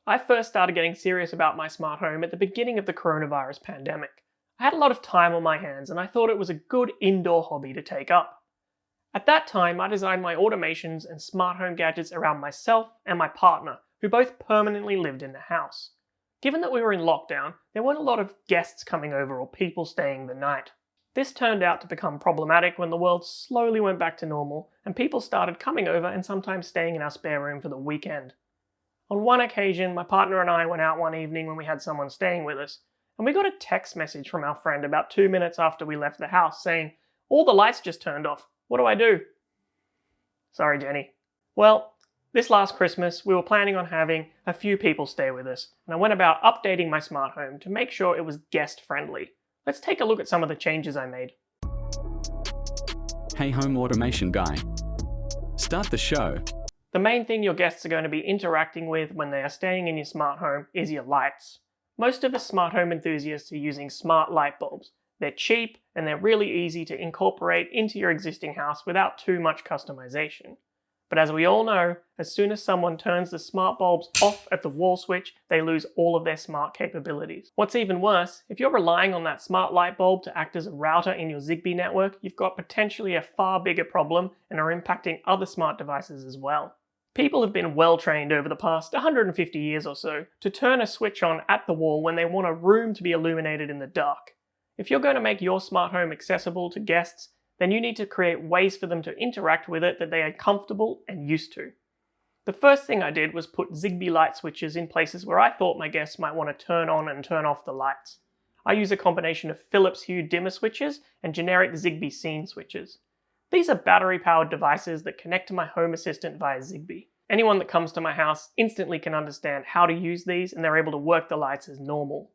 I first started getting serious about my smart home at the beginning of the coronavirus pandemic. I had a lot of time on my hands and I thought it was a good indoor hobby to take up. At that time, I designed my automations and smart home gadgets around myself and my partner, who both permanently lived in the house. Given that we were in lockdown, there weren't a lot of guests coming over or people staying the night. This turned out to become problematic when the world slowly went back to normal and people started coming over and sometimes staying in our spare room for the weekend. On one occasion, my partner and I went out one evening when we had someone staying with us, and we got a text message from our friend about 2 minutes after we left the house saying, "All the lights just turned off. What do I do?" Sorry, Jenny. Well, this last Christmas, we were planning on having a few people stay with us, and I went about updating my smart home to make sure it was guest friendly. Let's take a look at some of the changes I made. Hey home automation guy. Start the show. The main thing your guests are going to be interacting with when they are staying in your smart home is your lights. Most of us smart home enthusiasts are using smart light bulbs. They're cheap and they're really easy to incorporate into your existing house without too much customization. But as we all know, as soon as someone turns the smart bulbs off at the wall switch, they lose all of their smart capabilities. What's even worse, if you're relying on that smart light bulb to act as a router in your Zigbee network, you've got potentially a far bigger problem and are impacting other smart devices as well. People have been well trained over the past 150 years or so to turn a switch on at the wall when they want a room to be illuminated in the dark. If you're going to make your smart home accessible to guests, then you need to create ways for them to interact with it that they are comfortable and used to. The first thing I did was put Zigbee light switches in places where I thought my guests might want to turn on and turn off the lights. I use a combination of Philips Hue dimmer switches and generic Zigbee scene switches. These are battery-powered devices that connect to my Home Assistant via Zigbee. Anyone that comes to my house instantly can understand how to use these and they're able to work the lights as normal.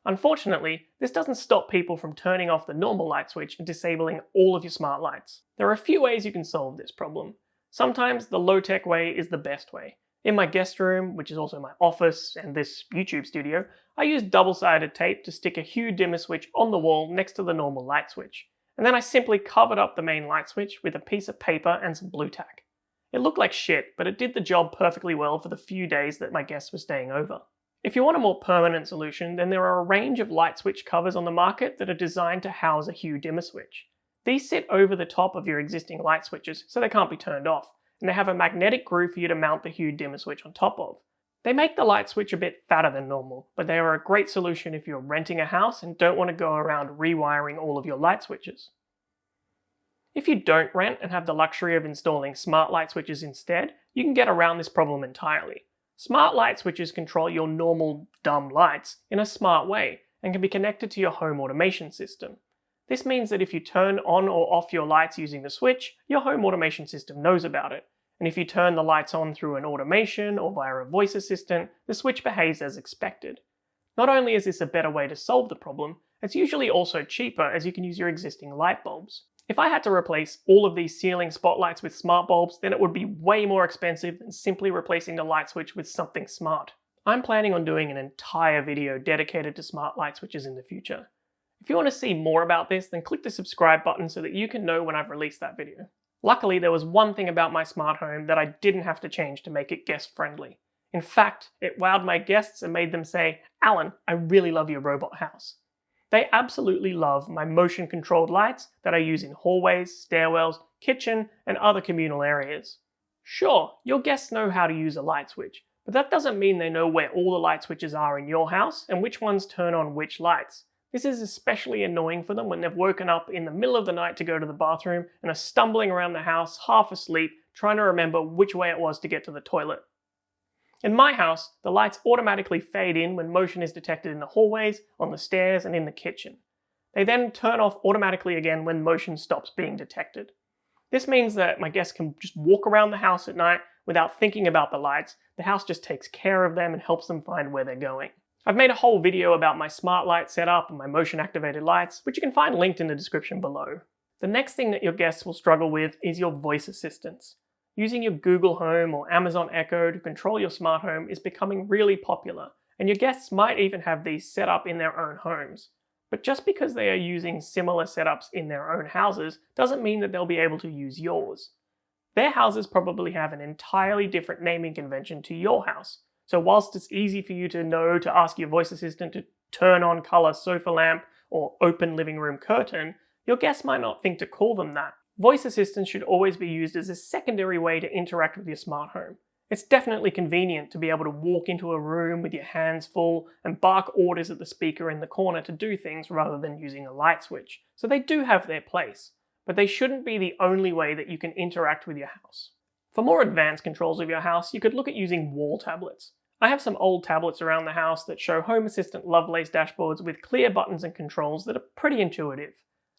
Unfortunately, this doesn't stop people from turning off the normal light switch and disabling all of your smart lights. There are a few ways you can solve this problem. Sometimes the low-tech way is the best way. In my guest room, which is also my office and this YouTube studio, I use double-sided tape to stick a Hue dimmer switch on the wall next to the normal light switch. And then I simply covered up the main light switch with a piece of paper and some blue tack. It looked like shit, but it did the job perfectly well for the few days that my guests were staying over. If you want a more permanent solution, then there are a range of light switch covers on the market that are designed to house a Hue dimmer switch. These sit over the top of your existing light switches, so they can't be turned off, and they have a magnetic groove for you to mount the Hue dimmer switch on top of. They make the light switch a bit fatter than normal, but they are a great solution if you're renting a house and don't want to go around rewiring all of your light switches. If you don't rent and have the luxury of installing smart light switches instead, you can get around this problem entirely. Smart light switches control your normal, dumb lights in a smart way and can be connected to your home automation system. This means that if you turn on or off your lights using the switch, your home automation system knows about it. And if you turn the lights on through an automation or via a voice assistant, the switch behaves as expected. Not only is this a better way to solve the problem, it's usually also cheaper as you can use your existing light bulbs. If I had to replace all of these ceiling spotlights with smart bulbs, then it would be way more expensive than simply replacing the light switch with something smart. I'm planning on doing an entire video dedicated to smart light switches in the future. If you want to see more about this, then click the subscribe button so that you can know when I've released that video. Luckily, there was one thing about my smart home that I didn't have to change to make it guest friendly. In fact, it wowed my guests and made them say, "Alan, I really love your robot house." They absolutely love my motion-controlled lights that I use in hallways, stairwells, kitchen, and other communal areas. Sure, your guests know how to use a light switch, but that doesn't mean they know where all the light switches are in your house and which ones turn on which lights. This is especially annoying for them when they've woken up in the middle of the night to go to the bathroom and are stumbling around the house half asleep trying to remember which way it was to get to the toilet. In my house, the lights automatically fade in when motion is detected in the hallways, on the stairs, and in the kitchen. They then turn off automatically again when motion stops being detected. This means that my guests can just walk around the house at night without thinking about the lights. The house just takes care of them and helps them find where they're going. I've made a whole video about my smart light setup and my motion activated lights, which you can find linked in the description below. The next thing that your guests will struggle with is your voice assistants. Using your Google Home or Amazon Echo to control your smart home is becoming really popular, and your guests might even have these set up in their own homes. But just because they are using similar setups in their own houses doesn't mean that they'll be able to use yours. Their houses probably have an entirely different naming convention to your house, So whilst it's easy for you to know to ask your voice assistant to turn on color sofa lamp or open living room curtain, your guests might not think to call them that. Voice assistants should always be used as a secondary way to interact with your smart home. It's definitely convenient to be able to walk into a room with your hands full and bark orders at the speaker in the corner to do things rather than using a light switch. So they do have their place, but they shouldn't be the only way that you can interact with your house. For more advanced controls of your house, you could look at using wall tablets. I have some old tablets around the house that show Home Assistant Lovelace dashboards with clear buttons and controls that are pretty intuitive.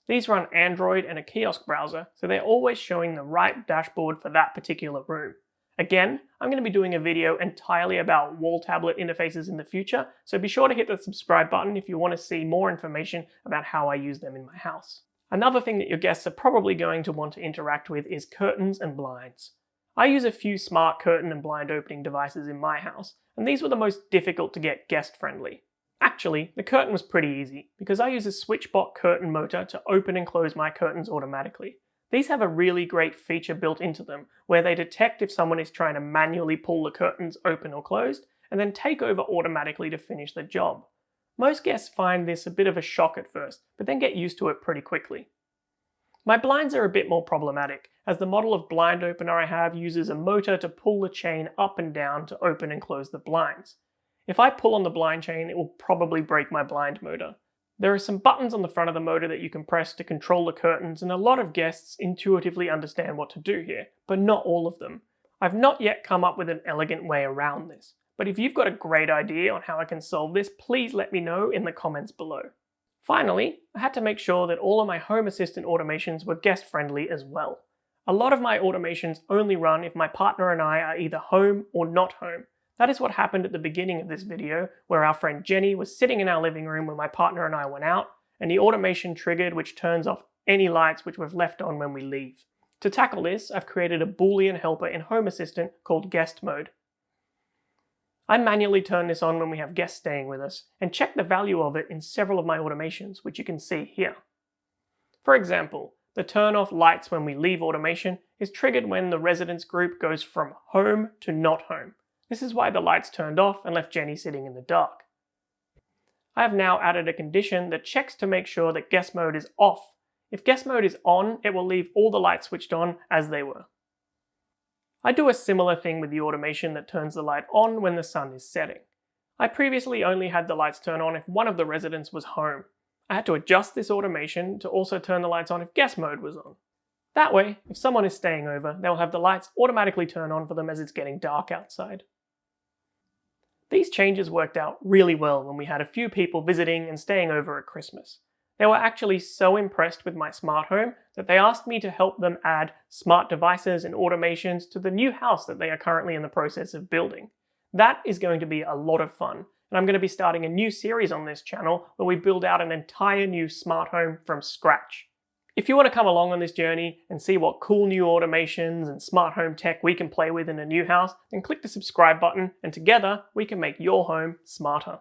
These run Android and a kiosk browser, so they're always showing the right dashboard for that particular room. Again, I'm going to be doing a video entirely about wall tablet interfaces in the future, so be sure to hit the subscribe button if you want to see more information about how I use them in my house. Another thing that your guests are probably going to want to interact with is curtains and blinds. I use a few smart curtain and blind opening devices in my house, and these were the most difficult to get guest-friendly. Actually, the curtain was pretty easy, because I use a SwitchBot curtain motor to open and close my curtains automatically. These have a really great feature built into them, where they detect if someone is trying to manually pull the curtains open or closed, and then take over automatically to finish the job. Most guests find this a bit of a shock at first, but then get used to it pretty quickly. My blinds are a bit more problematic, as the model of blind opener I have uses a motor to pull the chain up and down to open and close the blinds. If I pull on the blind chain, it will probably break my blind motor. There are some buttons on the front of the motor that you can press to control the curtains, and a lot of guests intuitively understand what to do here, but not all of them. I've not yet come up with an elegant way around this, but if you've got a great idea on how I can solve this, please let me know in the comments below. Finally, I had to make sure that all of my Home Assistant automations were guest-friendly as well. A lot of my automations only run if my partner and I are either home or not home. That is what happened at the beginning of this video, where our friend Jenny was sitting in our living room when my partner and I went out, and the automation triggered, which turns off any lights which we've left on when we leave. To tackle this, I've created a Boolean helper in Home Assistant called guest mode. I manually turn this on when we have guests staying with us, and check the value of it in several of my automations, which you can see here. For example, the turn off lights when we leave automation is triggered when the residence group goes from home to not home. This is why the lights turned off and left Jenny sitting in the dark. I have now added a condition that checks to make sure that guest mode is off. If guest mode is on, it will leave all the lights switched on as they were. I do a similar thing with the automation that turns the light on when the sun is setting. I previously only had the lights turn on if one of the residents was home. I had to adjust this automation to also turn the lights on if guest mode was on. That way, if someone is staying over, they'll have the lights automatically turn on for them as it's getting dark outside. These changes worked out really well when we had a few people visiting and staying over at Christmas. They were actually so impressed with my smart home that they asked me to help them add smart devices and automations to the new house that they are currently in the process of building. That is going to be a lot of fun, and I'm going to be starting a new series on this channel where we build out an entire new smart home from scratch. If you want to come along on this journey and see what cool new automations and smart home tech we can play with in a new house, then click the subscribe button, and together we can make your home smarter.